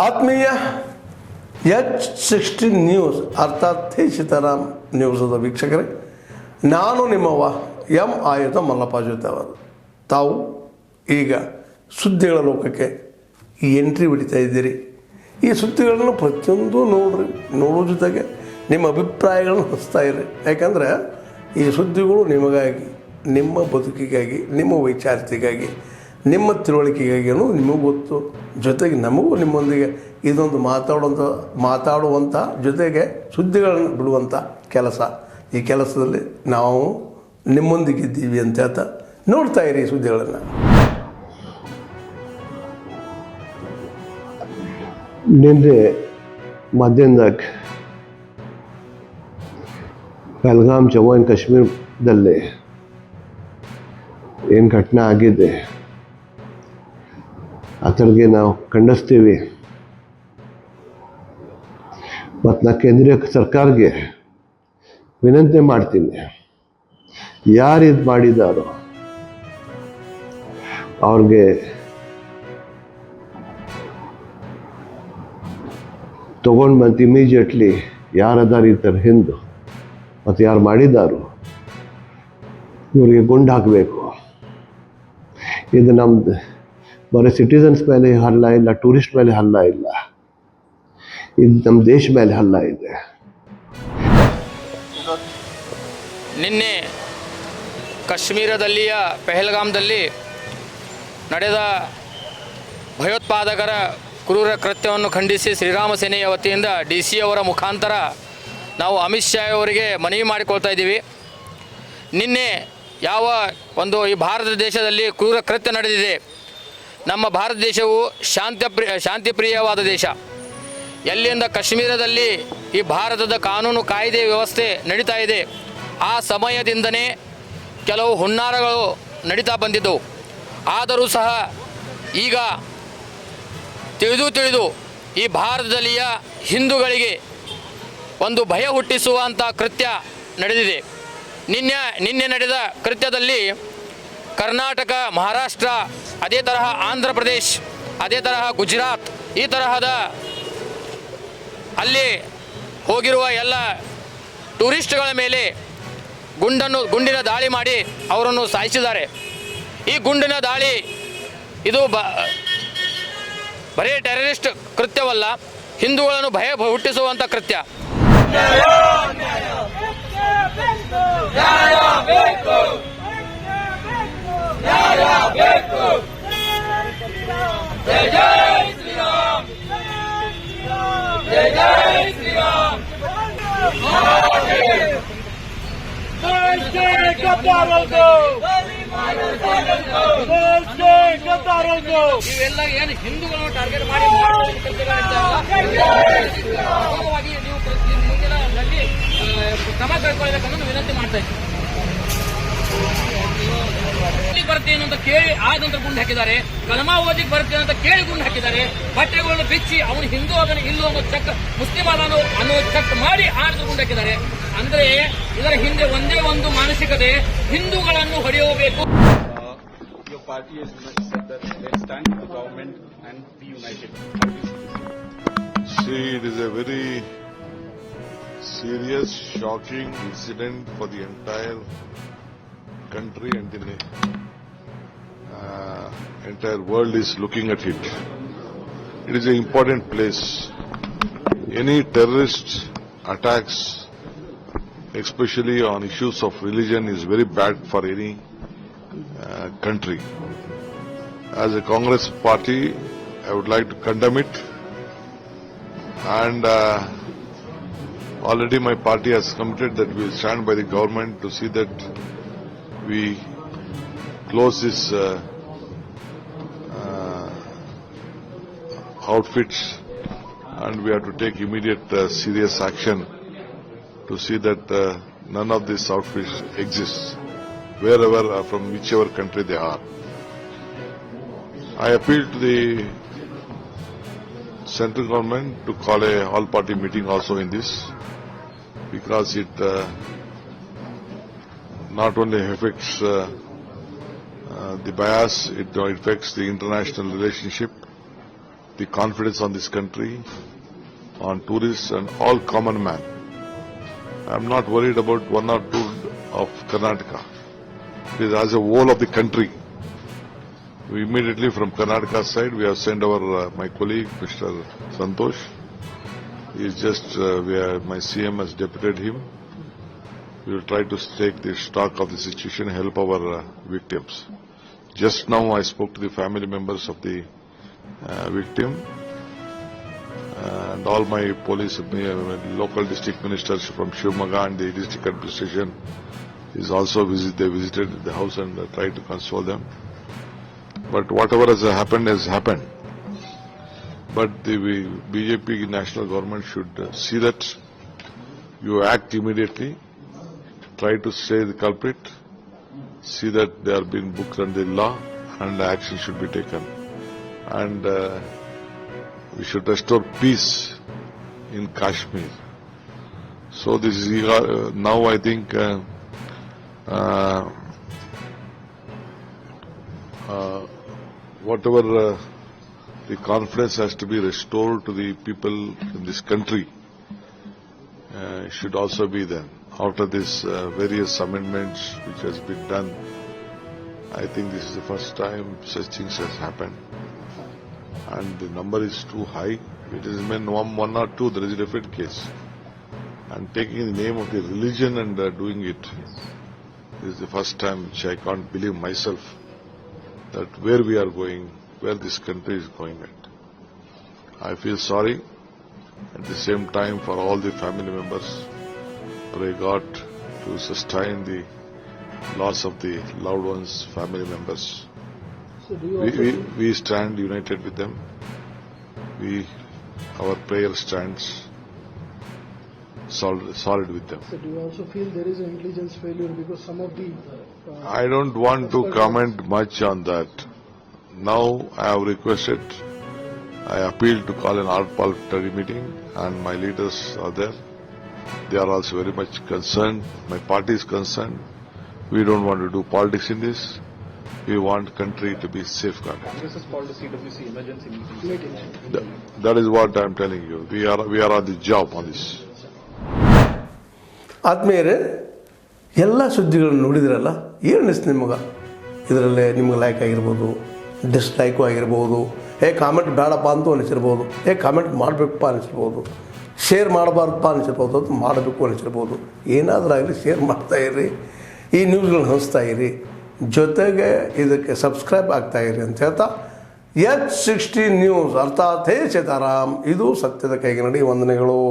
ಆತ್ಮೀಯ H16 news ಅರ್ಥಾತ್ ಥೇ ಸೀತಾರಾಮ್ ನ್ಯೂಸದ ವೀಕ್ಷಕರೇ, ನಾನು ನಿಮ್ಮವ ಎಂ ಆಯುಧ ಮಲ್ಲಪ್ಪ ಜೊತೆ ಅವರು. ತಾವು ಈಗ ಸುದ್ದಿಗಳ ಲೋಕಕ್ಕೆ ಎಂಟ್ರಿ ಹೊಡಿತಾ ಇದ್ದೀರಿ. ಈ ಸುದ್ದಿಗಳನ್ನು ಪ್ರತಿಯೊಂದು ನೋಡೋ ಜೊತೆಗೆ ನಿಮ್ಮ ಅಭಿಪ್ರಾಯಗಳನ್ನು ಹಚ್ತಾ ಇರಿ. ಯಾಕಂದರೆ ಈ ಸುದ್ದಿಗಳು ನಿಮಗಾಗಿ, ನಿಮ್ಮ ಬದುಕಿಗಾಗಿ, ನಿಮ್ಮ ವೈಚಾರಿಕೆಗಾಗಿ, ನಿಮ್ಮ ತಿಳುವಳಿಕೆಗಾಗಿಯೂ ನಿಮಗೂ ಗೊತ್ತು, ಜೊತೆಗೆ ನಮಗೂ ನಿಮ್ಮೊಂದಿಗೆ ಇದೊಂದು ಮಾತಾಡುವಂಥ ಜೊತೆಗೆ ಸುದ್ದಿಗಳನ್ನು ಬಿಡುವಂಥ ಕೆಲಸ. ಈ ಕೆಲಸದಲ್ಲಿ ನಾವು ನಿಮ್ಮೊಂದಿಗಿದ್ದೀವಿ ಅಂತ ಹೇಳ್ತಾ ನೋಡ್ತಾ ಇರಿ ಈ ಸುದ್ದಿಗಳನ್ನು. ನಿನ್ನೆ ಮಧ್ಯಾಹ್ನದಾಗ ಪಹಲ್ಗಾಮ್ ಜಮ್ಮು ಆ್ಯಂಡ್ ಕಾಶ್ಮೀರದಲ್ಲಿ ಏನು ಘಟನೆ ಆಗಿದೆ ಅದರಿಗೆ ನಾವು ಖಂಡಿಸ್ತೀವಿ. ಮತ್ತು ನಾ ಕೇಂದ್ರೀಯ ಸರ್ಕಾರಕ್ಕೆ ವಿನಂತಿ ಮಾಡ್ತೀನಿ, ಯಾರು ಇದು ಮಾಡಿದಾರೋ ಅವ್ರಿಗೆ ತೊಗೊಂಡು ಬಂದು ಇಮಿಡಿಯೇಟ್ಲಿ ಯಾರದಾರ ಈ ಥರ ಹಿಂದು ಮತ್ತು ಯಾರು ಮಾಡಿದಾರೋ ಇವರಿಗೆ ಗುಂಡು ಹಾಕಬೇಕು. ಇದು ನಮ್ದು ಬರೀ ಸಿಟಿಸನ್ಸ್ ಮೇಲೆ ಹಲ್ಲ ಇಲ್ಲ, ಟೂರಿಸ್ಟ್ ಮೇಲೆ ಹಲ್ಲ ಇಲ್ಲ, ಇದು ನಮ್ಮ ದೇಶ ಮೇಲೆ ಹಲ್ಲ ಇದೆ. ನಿನ್ನೆ ಕಾಶ್ಮೀರದಲ್ಲಿಯ ಪಹಲ್ಗಾಮ್ದಲ್ಲಿ ನಡೆದ ಭಯೋತ್ಪಾದಕರ ಕ್ರೂರ ಕೃತ್ಯವನ್ನು ಖಂಡಿಸಿ ಶ್ರೀರಾಮ ಸೇನೆಯ ವತಿಯಿಂದ DC ಅವರ ಮುಖಾಂತರ ನಾವು ಅಮಿತ್ ಶಾ ಅವರಿಗೆ ಮನವಿ ಮಾಡಿಕೊಳ್ತಾ ಇದ್ದೀವಿ. ನಿನ್ನೆ ಯಾವ ಒಂದು ಈ ಭಾರತ ದೇಶದಲ್ಲಿ ಕ್ರೂರ ಕೃತ್ಯ ನಡೆದಿದೆ, ನಮ್ಮ ಭಾರತ ದೇಶವು ಶಾಂತಿಪ್ರಿಯವಾದ ದೇಶ. ಎಲ್ಲಿಂದ ಕಾಶ್ಮೀರದಲ್ಲಿ ಈ ಭಾರತದ ಕಾನೂನು ಕಾಯ್ದೆ ವ್ಯವಸ್ಥೆ ನಡೀತಾ ಇದೆ, ಆ ಸಮಯದಿಂದನೇ ಕೆಲವು ಹುನ್ನಾರಗಳು ನಡೀತಾ ಬಂದಿದ್ದವು. ಆದರೂ ಸಹ ಈಗ ತಿಳಿದು ಈ ಭಾರತದಲ್ಲಿಯ ಹಿಂದೂಗಳಿಗೆ ಒಂದು ಭಯ ಹುಟ್ಟಿಸುವಂಥ ಕೃತ್ಯ ನಡೆದಿದೆ. ನಿನ್ನೆ ನಡೆದ ಕೃತ್ಯದಲ್ಲಿ ಕರ್ನಾಟಕ, ಮಹಾರಾಷ್ಟ್ರ, ಅದೇ ತರಹ ಆಂಧ್ರ ಪ್ರದೇಶ್, ಅದೇ ತರಹ ಗುಜರಾತ್, ಈ ತರಹದ ಅಲ್ಲಿ ಹೋಗಿರುವ ಎಲ್ಲ ಟೂರಿಸ್ಟ್ಗಳ ಮೇಲೆ ಗುಂಡಿನ ದಾಳಿ ಮಾಡಿ ಅವರನ್ನು ಸಾಯಿಸಿದ್ದಾರೆ. ಈ ಗುಂಡಿನ ದಾಳಿ ಇದು ಬರೀ ಟೆರರಿಸ್ಟ್ ಕೃತ್ಯವಲ್ಲ, ಹಿಂದೂಗಳನ್ನು ಭಯ ಹುಟ್ಟಿಸುವಂಥ ಕೃತ್ಯ. ಇವೆಲ್ಲ ಏನು ಹಿಂದೂಗಳನ್ನು ಟಾರ್ಗೆಟ್ ಮಾಡಿ ಮುಂದಿನಲ್ಲಿ ಕ್ರಮ ಕೈಗೊಳ್ಳಬೇಕನ್ನೋದು ವಿನಂತಿ ಮಾಡ್ತಾ ಇದ್ದೀವಿ. ಬರ್ತೀನಿ ಅಂತ ಕೇಳಿ ಆದ ನಂತರ ಗುಂಡು ಹಾಕಿದ್ದಾರೆ, ಕಲಮಾ ಓದಿಗೆ ಬರ್ತೀನಿ ಅಂತ ಕೇಳಿ ಗುಂಡು ಹಾಕಿದ್ದಾರೆ, ಬಟ್ಟೆಗಳನ್ನು ಬಿಚ್ಚಿ ಅವನು ಹಿಂದೂ ಅದನ್ನು ಹಿಂದೂ ಅನ್ನೋ ಚೆಕ್, ಮುಸ್ಲಿಂ ಅನ್ನೋ ಚೆಕ್ ಮಾಡಿ ಆಡಿದ ಗುಂಡು ಹಾಕಿದ್ದಾರೆ. ಅಂದ್ರೆ ಇದರ ಹಿಂದೆ ಒಂದೇ ಒಂದು ಮಾನಸಿಕತೆ, ಹಿಂದೂಗಳನ್ನು ಹೊಡೆಯಬೇಕು. Your party has said that let's stand with the government and be united. See, it is a very serious, shocking incident for the entire country and the entire world is looking at it. It is an important place. Any terrorist attacks, especially on issues of religion, is very bad for any country. As a Congress party, I would like to condemn it, and already my party has committed that we will stand by the government to see that we close this outfits, and we have to take immediate serious action to see that none of these outfits exists, wherever, from whichever country they are. I appeal to the central government to call a all-party meeting also in this, because it not only affects the bias, it affects the international relationship, the confidence on this country, on tourists and all common man. I am not worried about one or two of Karnataka. It is as a whole of the country. We immediately from Karnataka side, we have sent our my colleague, Mr. Santosh. He is just, my CM has deputed him. We will try to take the stock of the situation, help our victims. Just now I spoke to the family members of the victim, and all my police, local district ministers from Shivamogga and the district administration is also they visited the house and tried to console them. But whatever has happened. But the BJP national government should see that you act immediately, try to stay the culprit, see that they are being booked under the law and action should be taken. And we should restore peace in Kashmir. So this is now I think whatever the confidence has to be restored to the people in this country should also be there. After this various amendments which has been done, I think this is the first time such things has happened. And the number is too high. It is when one or two, there is a different case. And taking the name of the religion and doing it, this is the first time which I can't believe myself that where we are going, where this country is going at. I feel sorry at the same time for all the family members. Pray God to sustain the loss of the loved ones, family members. So do you We stand united with them. Our prayer stands solid with them. So do you also feel there is an intelligence failure because some of the... I don't want to comment much on that. Now I have requested, I appealed to call an all party meeting and my leaders are there. They are also very much concerned. My party is concerned. We don't want to do politics in this. We want country to be safeguarded. Congress's policy CWC emergency meetings. That is what I am telling you. We are on the job on this. ಆದ್ಮೇಲೆ ಎಲ್ಲ ಸುದ್ದಿಗಳನ್ನು ನೋಡಿದ್ರಲ್ಲ, ಏನು ಅನಿಸ್ತು ನಿಮಗೆ? ಇದರಲ್ಲೇ ನಿಮ್ಗೆ like ಆಗಿರ್ಬೋದು, ಡಿಸ್ಲೈಕು ಆಗಿರ್ಬೋದು, ಕಾಮೆಂಟ್ ಬೇಡಪ್ಪ ಅಂತೂ ಅನಿಸಿರ್ಬೋದು, ಕಾಮೆಂಟ್ ಮಾಡಬೇಕಪ್ಪ ಅನಿಸಿರ್ಬೋದು, ಶೇರ್ ಮಾಡಬಾರ್ದಪ್ಪ ಅನಿಸಿರ್ಬೋದು, ಅದು ಮಾಡಬೇಕು ಅನಿಸಿರ್ಬೋದು. ಏನಾದರೂ ಆಗಲಿ ಶೇರ್ ಮಾಡ್ತಾಯಿರಿ, ಈ ನ್ಯೂಸ್ಗಳನ್ನ ಹಂಚ್ತಾ ಇರಿ, ಜೊತೆಗೆ ಇದಕ್ಕೆ ಸಬ್ಸ್ಕ್ರೈಬ್ ಆಗ್ತಾಯಿರಿ ಅಂತ ಹೇಳ್ತಾ H16 ನ್ಯೂಸ್ ಅರ್ಥಾತ್ ಹೇ ಸೀತಾರಾಮ್, ಇದು ಸತ್ಯದ ಕೈಗೆ ನಡಿ. ವಂದನೆಗಳು.